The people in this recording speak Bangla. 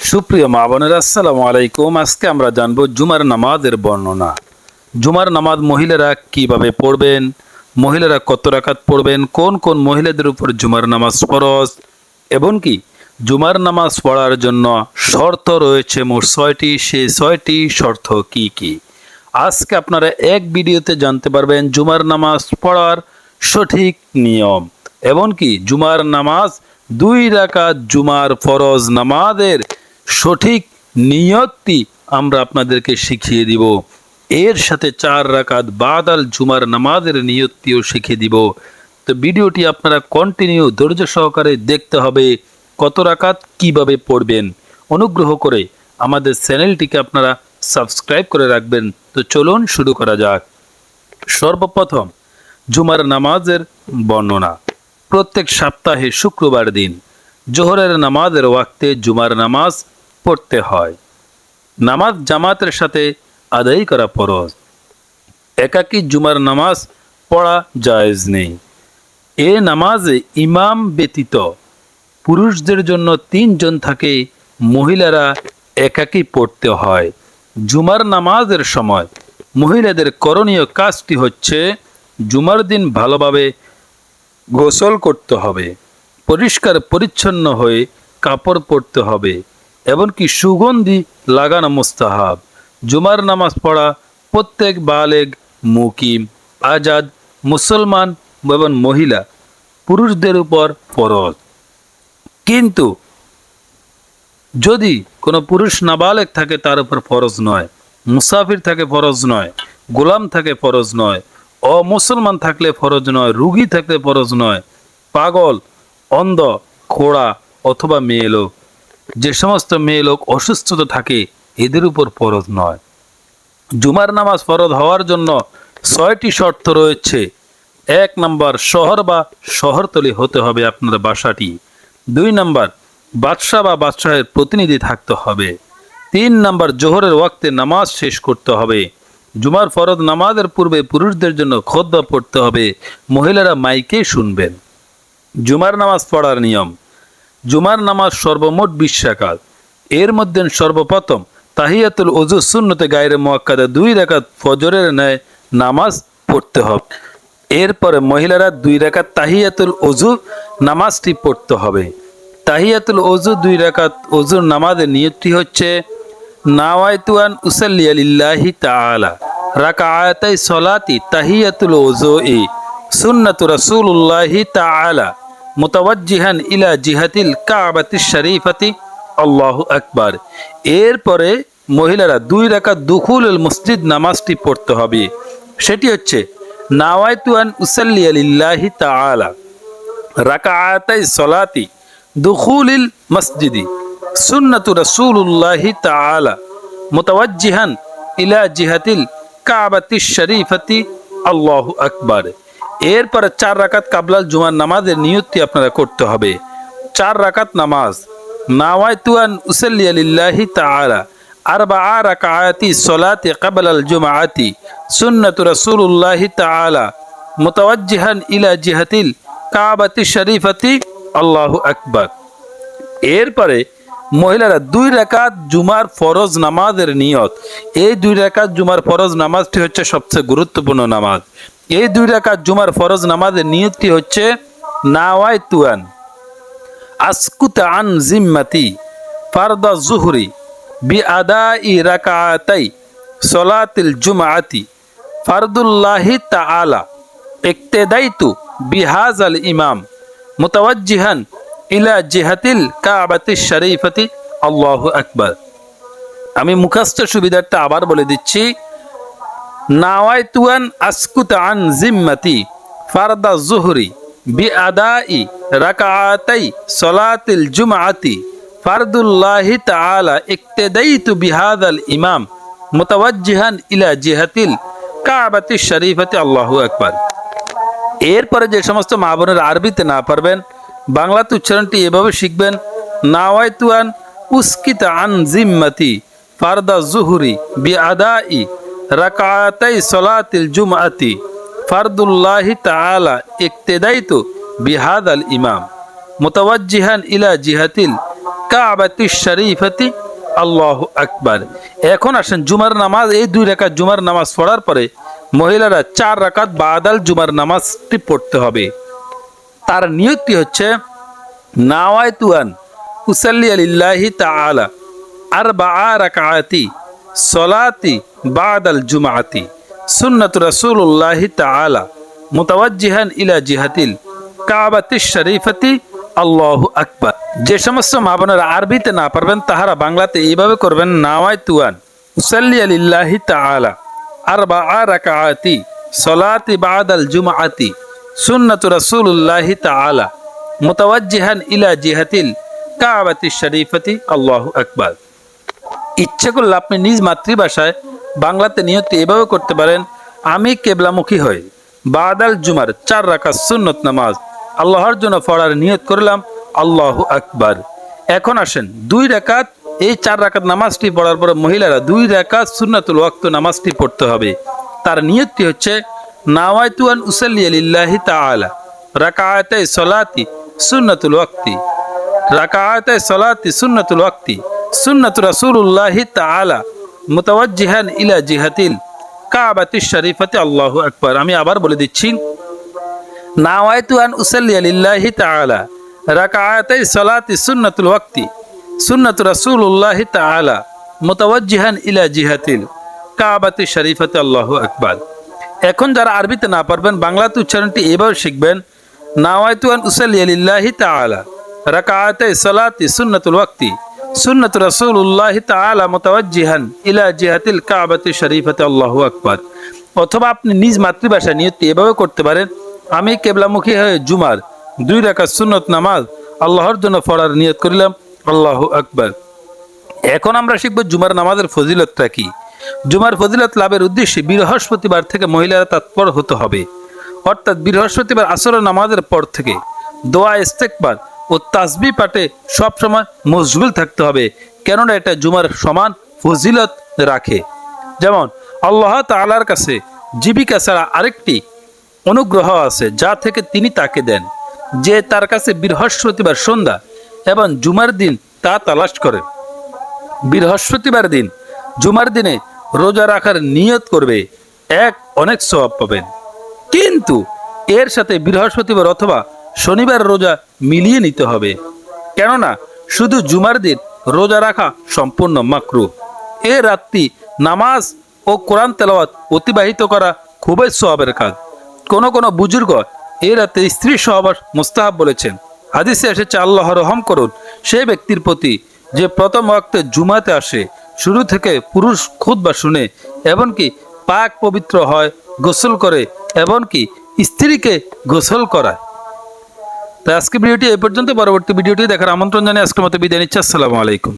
সুপ্রিয় মা বোনেরা, আসসালামু আলাইকুম। আজকে আমরা জানবো জুমার নামাজের বর্ণনা। জুমার নামাজ মহিলারা কিভাবে পড়বেন, মহিলারা কত রাকাত পড়বেন, কোন কোন মহিলাদের উপর জুমার নামাজ ফরজ, এবং কি জুমার নামাজ পড়ার জন্য শর্ত রয়েছে মোট 6টি। সেই 6টি শর্ত কি কি আজকে আপনারা এক ভিডিওতে জানতে পারবেন। জুমার নামাজ পড়ার সঠিক নিয়ম, এবং কি জুমার নামাজ 2 রাকাত জুমার ফরজ নামাজের সঠিক নিয়তটি আমরা আপনাদেরকে শিখিয়ে দিব। এর সাথে 4 রাকাত বাদাল জুমার নামাজের নিয়তটিও শিখিয়ে দিব। তো ভিডিওটি আপনারা কন্টিনিউ ধৈর্য সহকারে দেখতে হবে। কত রাকাত কিভাবে পড়বেন, অনুগ্রহ করে আমাদের চ্যানেলটিকে আপনারা সাবস্ক্রাইব করে রাখবেন। তো চলুন শুরু করা যাক। সর্বপ্রথম জুমার নামাজের বর্ণনা। প্রত্যেক সপ্তাহে শুক্রবার দিন জোহরের নামাজের ওয়াক্তে জুমার নামাজ পড়তে হয়। নামাজ জামাতের সাথে আদায় করা ফরজ। একাকী জুমার নামাজ পড়া জায়েজ নেই। এ নামাজে ইমাম ব্যতীত পুরুষদের জন্য 3 জন থাকে, মহিলারা একাকী পড়তে হয়। জুমার নামাজের সময় মহিলাদের করণীয় কাজটি হচ্ছে, জুমার দিন ভালোভাবে গোসল করতে হবে, পরিষ্কার পরিচ্ছন্ন হয়ে কাপড় পরতে হবে, এমনকি সুগন্ধি লাগানো মুস্তাহাব। জুমার নামাজ পড়া প্রত্যেক বালেগ, মুকিম, আজাদ মুসলমান এবং মহিলা পুরুষদের উপর ফরজ। কিন্তু যদি কোনো পুরুষ নাবালেগ থাকে তার উপর ফরজ নয়, মুসাফির থাকে ফরজ নয়, গোলাম থাকে ফরজ নয়, অমুসলমান থাকলে ফরজ নয়, রুগী থাকলে ফরজ নয়, পাগল, অন্ধ, খোড়া অথবা মেয়ে লোক, যে সমস্ত মেয়ে লোক অসুস্থতা থাকে এদের উপর ফরজ নয়। জুমার নামাজ ফরজ হওয়ার জন্য 6টি শর্ত রয়েছে। 1 নম্বর, শহর বা শহরতলি হতে হবে আপনার বাসাটি। 2 নম্বর, বাদশাহ বা বাদশাহের প্রতিনিধি থাকতে হবে। 3 নম্বর, জোহরের ওয়াক্তে নামাজ শেষ করতে হবে। জুমার ফরজ নামাজের পূর্বে পুরুষদের জন্য খুতবা পড়তে হবে, মহিলারা মাইকে শুনবেন। জুমার নামাজ পড়ার নিয়ম। জুমার নামাজ সর্বমোট 20 রাকাত। এর মধ্যে সর্বপ্রথম তাহিয়াতুল ওযু সুন্নতে গায়রে মুআক্কাদা 2 রাকাত ফজরের ন্যায় নামাজ পড়তে হবে। এরপরে মহিলারা 2 রাকাত তাহিয়াতুল ওযু নামাজটি পড়তে হবে। তাহিয়াতুল ওযু 2 রাকাত ওযুর নামাজের নিয়তটি হচ্ছে, নাওয়াইতু আন উসাল্লিয়া লিল্লাহি তাআলা রাকাআতাই সলাতি তাহিয়াতুল ওযুই সুন্নাতু রাসূলুল্লাহি তাআলা মুতাওয়াজ্জিহান ইলা জিহাতিল কাবাতিশ শরীফাতি আল্লাহু আকবার। এরপরে মহিলারা 2 রাকাত দুখুলুল মসজিদ নামাজটি পড়তে হবে। সেটি হচ্ছে, নাওয়াইতু আন উসাল্লিয়া লিল্লাহি তাআলা রাকাআতাই সলাতি দুখুলিল মসজিদি সুন্নাতু রাসূলুল্লাহি তাআলা মুতাওয়াজ্জিহান ইলা জিহাতিল কাবাতিশ শরীফাতি আল্লাহু আকবার। এরপরে 4 রাকাত কাবলাল জুমার নামাজের নিয়তটি আপনারা করতে হবে। 4 রাকাত নামাজ। নাওয়াইতু আন উসাল্লিয়া লিল্লাহি তাআলা আরবাআ রাকাআতি সলাতি ক্বাবলাল জুমআতি সুন্নাতু রাসূলুল্লাহি তাআলা মুতাওয়াজ্জিহান ইলা জিহাতিল কাবাতিশ শরীফাতি আল্লাহু আকবার। এরপরে মহিলারা 2 রাকাত জুমার ফরজ নামাজের নিয়ত। এই 2 রাকাত জুমার ফরজ নামাজটি হচ্ছে সবচেয়ে গুরুত্বপূর্ণ নামাজ। এই 2 রাকাত জুমার ফরজ নামাজের নিয়তটি হচ্ছে, নাওয়াইতু আন আসকুতা আন জিম্মাতি ফারদা যুহরি বিআদাই রাকাআতাই সলাতিল জুমআতি ফারদুল্লাহি তাআলা ইক্তাদাইতু বিহাযাল ইমাম মুতাওয়াজ্জিহান ইলা জিহাতিল কাবাতিশ শরীফাতি আল্লাহু আকবার। আমি মুখস্থ সুবিধার্থে আবার বলে দিচ্ছি, নাওয়াইতু আন আসকুতা আন জিম্মাতি ফারদা যুহরি বিআদাই রাকাআতাই সলাতিল জুমআতি ফারদুল্লাহি তাআলা ইক্তাদাইতু বিহাযাল ইমাম মুতাওয়াজ্জিহান ইলা জিহাতিল কাবাতিশ শরীফাতি আল্লাহু আকবার। এরপরে যে সমস্ত মা বোনেরা আরবিতে না পারবেন, বাংলাতে উচ্চারণটি এভাবে শিখবেন, নাওয়াইতু আন উসকিতা আন জিম্মাতি ফারদা যুহরি বিআদাই রাকাআতাই সলাতিল জুমআতি ফারদুল্লাহি তাআলা ইক্তাদাইতু বিহাযাল ইমাম মুতাওয়াজ্জিহান ইলা জিহাতিল কাবাতিশ শরীফাতি আল্লাহু আকবার। এখন আসেন জুমার নামাজ, এই 2 রাকাত জুমার নামাজ পড়ার পরে মহিলারা 4 রাকাত বাদাল জুমার নামাজটি পড়তে হবে। তার নিয়তটি হচ্ছে নাওয়াইতু আন উসাল্লি লিল্লাহি তাআলা আরবাআ রাকাতি সলাতি বাদাল জুমআতি সুন্নাতু রাসূলুল্লাহি তাআলা মুতাওয়াজ্জিহান ইলা জিহাতিল কাবাতিশ শরীফাতি আল্লাহু আকবার। যে সমস্ত মা বোনেরা আরবিতে না পারবেন তাহারা বাংলাতে এইভাবে করবেন, নাওয়াইতু আন উসাল্লি লিল্লাহি তাআলা আরবাআ রাকাতি সলাতি বাদাল জুমআতি সুন্নাতু রাসূলুল্লাহি তাআলা মুতাওয়াজ্জিহান ইলা জিহাতিল কাবাতিশ শরীফাতি আল্লাহু আকবার। ইচ্ছে করলে আপনি নিজ মাতৃভাষায় বাংলাতে নিয়তটি এভাবে করতে পারেন, আমি কেবলামুখী হই বাদাল জুমার 4 রাকাত সুন্নত নামাজ আল্লাহর জন্য পড়ার নিয়ত করলাম, আল্লাহু আকবার। এখন আসেন 2 রাকাত, এই 4 রাকাত নামাজটি পড়ার পর মহিলারা 2 রাকাত সুন্নাতুল ওয়াক্ত নামাজটি পড়তে হবে। তার নিয়তটি হচ্ছে নাওয়াইতু আন উসাল্লি লিল্লাহি তাআলা রাকাতাই সলাতি সুন্নাতুল ওয়াক্তি রাকাতাই সলাতি সুন্নাতুল ওয়াক্তি সুন্নাতু রাসূলুল্লাহি তাআলা মুতাওয়াজ্জিহান ইলা জিহাতিল কাবাতিশ শরীফাতি আল্লাহু আকবার। আমি আবার বলে দিচ্ছি, নাওয়াইতু আন উসাল্লি লিল্লাহি তাআলা রাকাতাই সলাতি সুন্নাতুল ওয়াক্তি সুন্নাতু রাসূলুল্লাহি তাআলা মুতাওয়াজ্জিহান ইলা জিহাতিল কাবাতিশ শরীফাতি আল্লাহু আকবার। এখন যারা আরবিতে না পারবেন বাংলাতে উচ্চারণটি এভাবে শিখবেন, নাওয়াইতু আন উসাল্লি লিল্লাহি তাআলা রাকাতাই সলাতি সুন্নাতুল ওয়াক্তি সুন্নাতু রাসূলুল্লাহি তাআলা মুতাওয়াজ্জিহান ইলা জিহাতিল কাবাতিশ শরীফাতি আল্লাহু আকবার। অথবা আপনি নিজ মাতৃভাষায় নিয়তটি এভাবে করতে পারেন, আমি কেবলামুখী হয়ে জুমার 2 রাকাত সুন্নত নামাজ আল্লাহর জন্য পড়ার নিয়ত করিলাম, আল্লাহু আকবার। এখন আমরা শিখব জুমার নামাজের ফজিলতটা কি। জুমার ফজিলত লাভের উদ্দেশ্যে বৃহস্পতিবার থেকে মহিলারা তৎপর হতে হবে, অর্থাৎ বৃহস্পতিবার আসরের নামাজের পর থেকে দোয়া ইস্তেগফার ও তাসবিহ পাঠে সবসময় মশগুল থাকতে হবে, কেননা এটা জুমার সমান ফজিলত রাখে। যেমন আল্লাহ তাআলার কাছে জীবিকা ছাড়া আরেকটি অনুগ্রহ আছে যা থেকে তিনি তাকে দেন, যে তার কাছে বৃহস্পতিবার সন্ধ্যা এবং জুমার দিন তা তালাশ করে। বৃহস্পতিবার দিন জুমার দিনে রোজা রাখার নিয়ত করবে, অনেক সওয়াব পাবেন, কিন্তু এর সাথে বৃহস্পতিবার অথবা শনিবার রোজা মিলিয়ে নিতে হবে, কেননা শুধু জুমার দিন রোজা রাখা সম্পূর্ণ মাকরুহ। এ রাতটি নামাজ ও কোরআন তেলাওয়াত অতিবাহিত করা খুবই সওয়াবের কাজ। কোনো বুজুর্গ এ রাতে স্ত্রী সহবাস মুস্তাহাব বলেছেন। হাদিসে এসেছে, আল্লাহ রহম করুন সেই ব্যক্তির প্রতি যে প্রথম ওয়াক্তে জুমাতে আসে, শুরু থেকে পুরুষ খুতবা শুনে, এমনকি পাক পবিত্র হয়, গোসল করে, এমনকি স্ত্রীকে গোসল করায়। তাই আজকে ভিডিওটি এই পর্যন্ত, পরবর্তী ভিডিওটি দেখার আমন্ত্রণ জানিয়ে আজকের মতো বিদায় নিচ্ছি। আসসালামু আলাইকুম।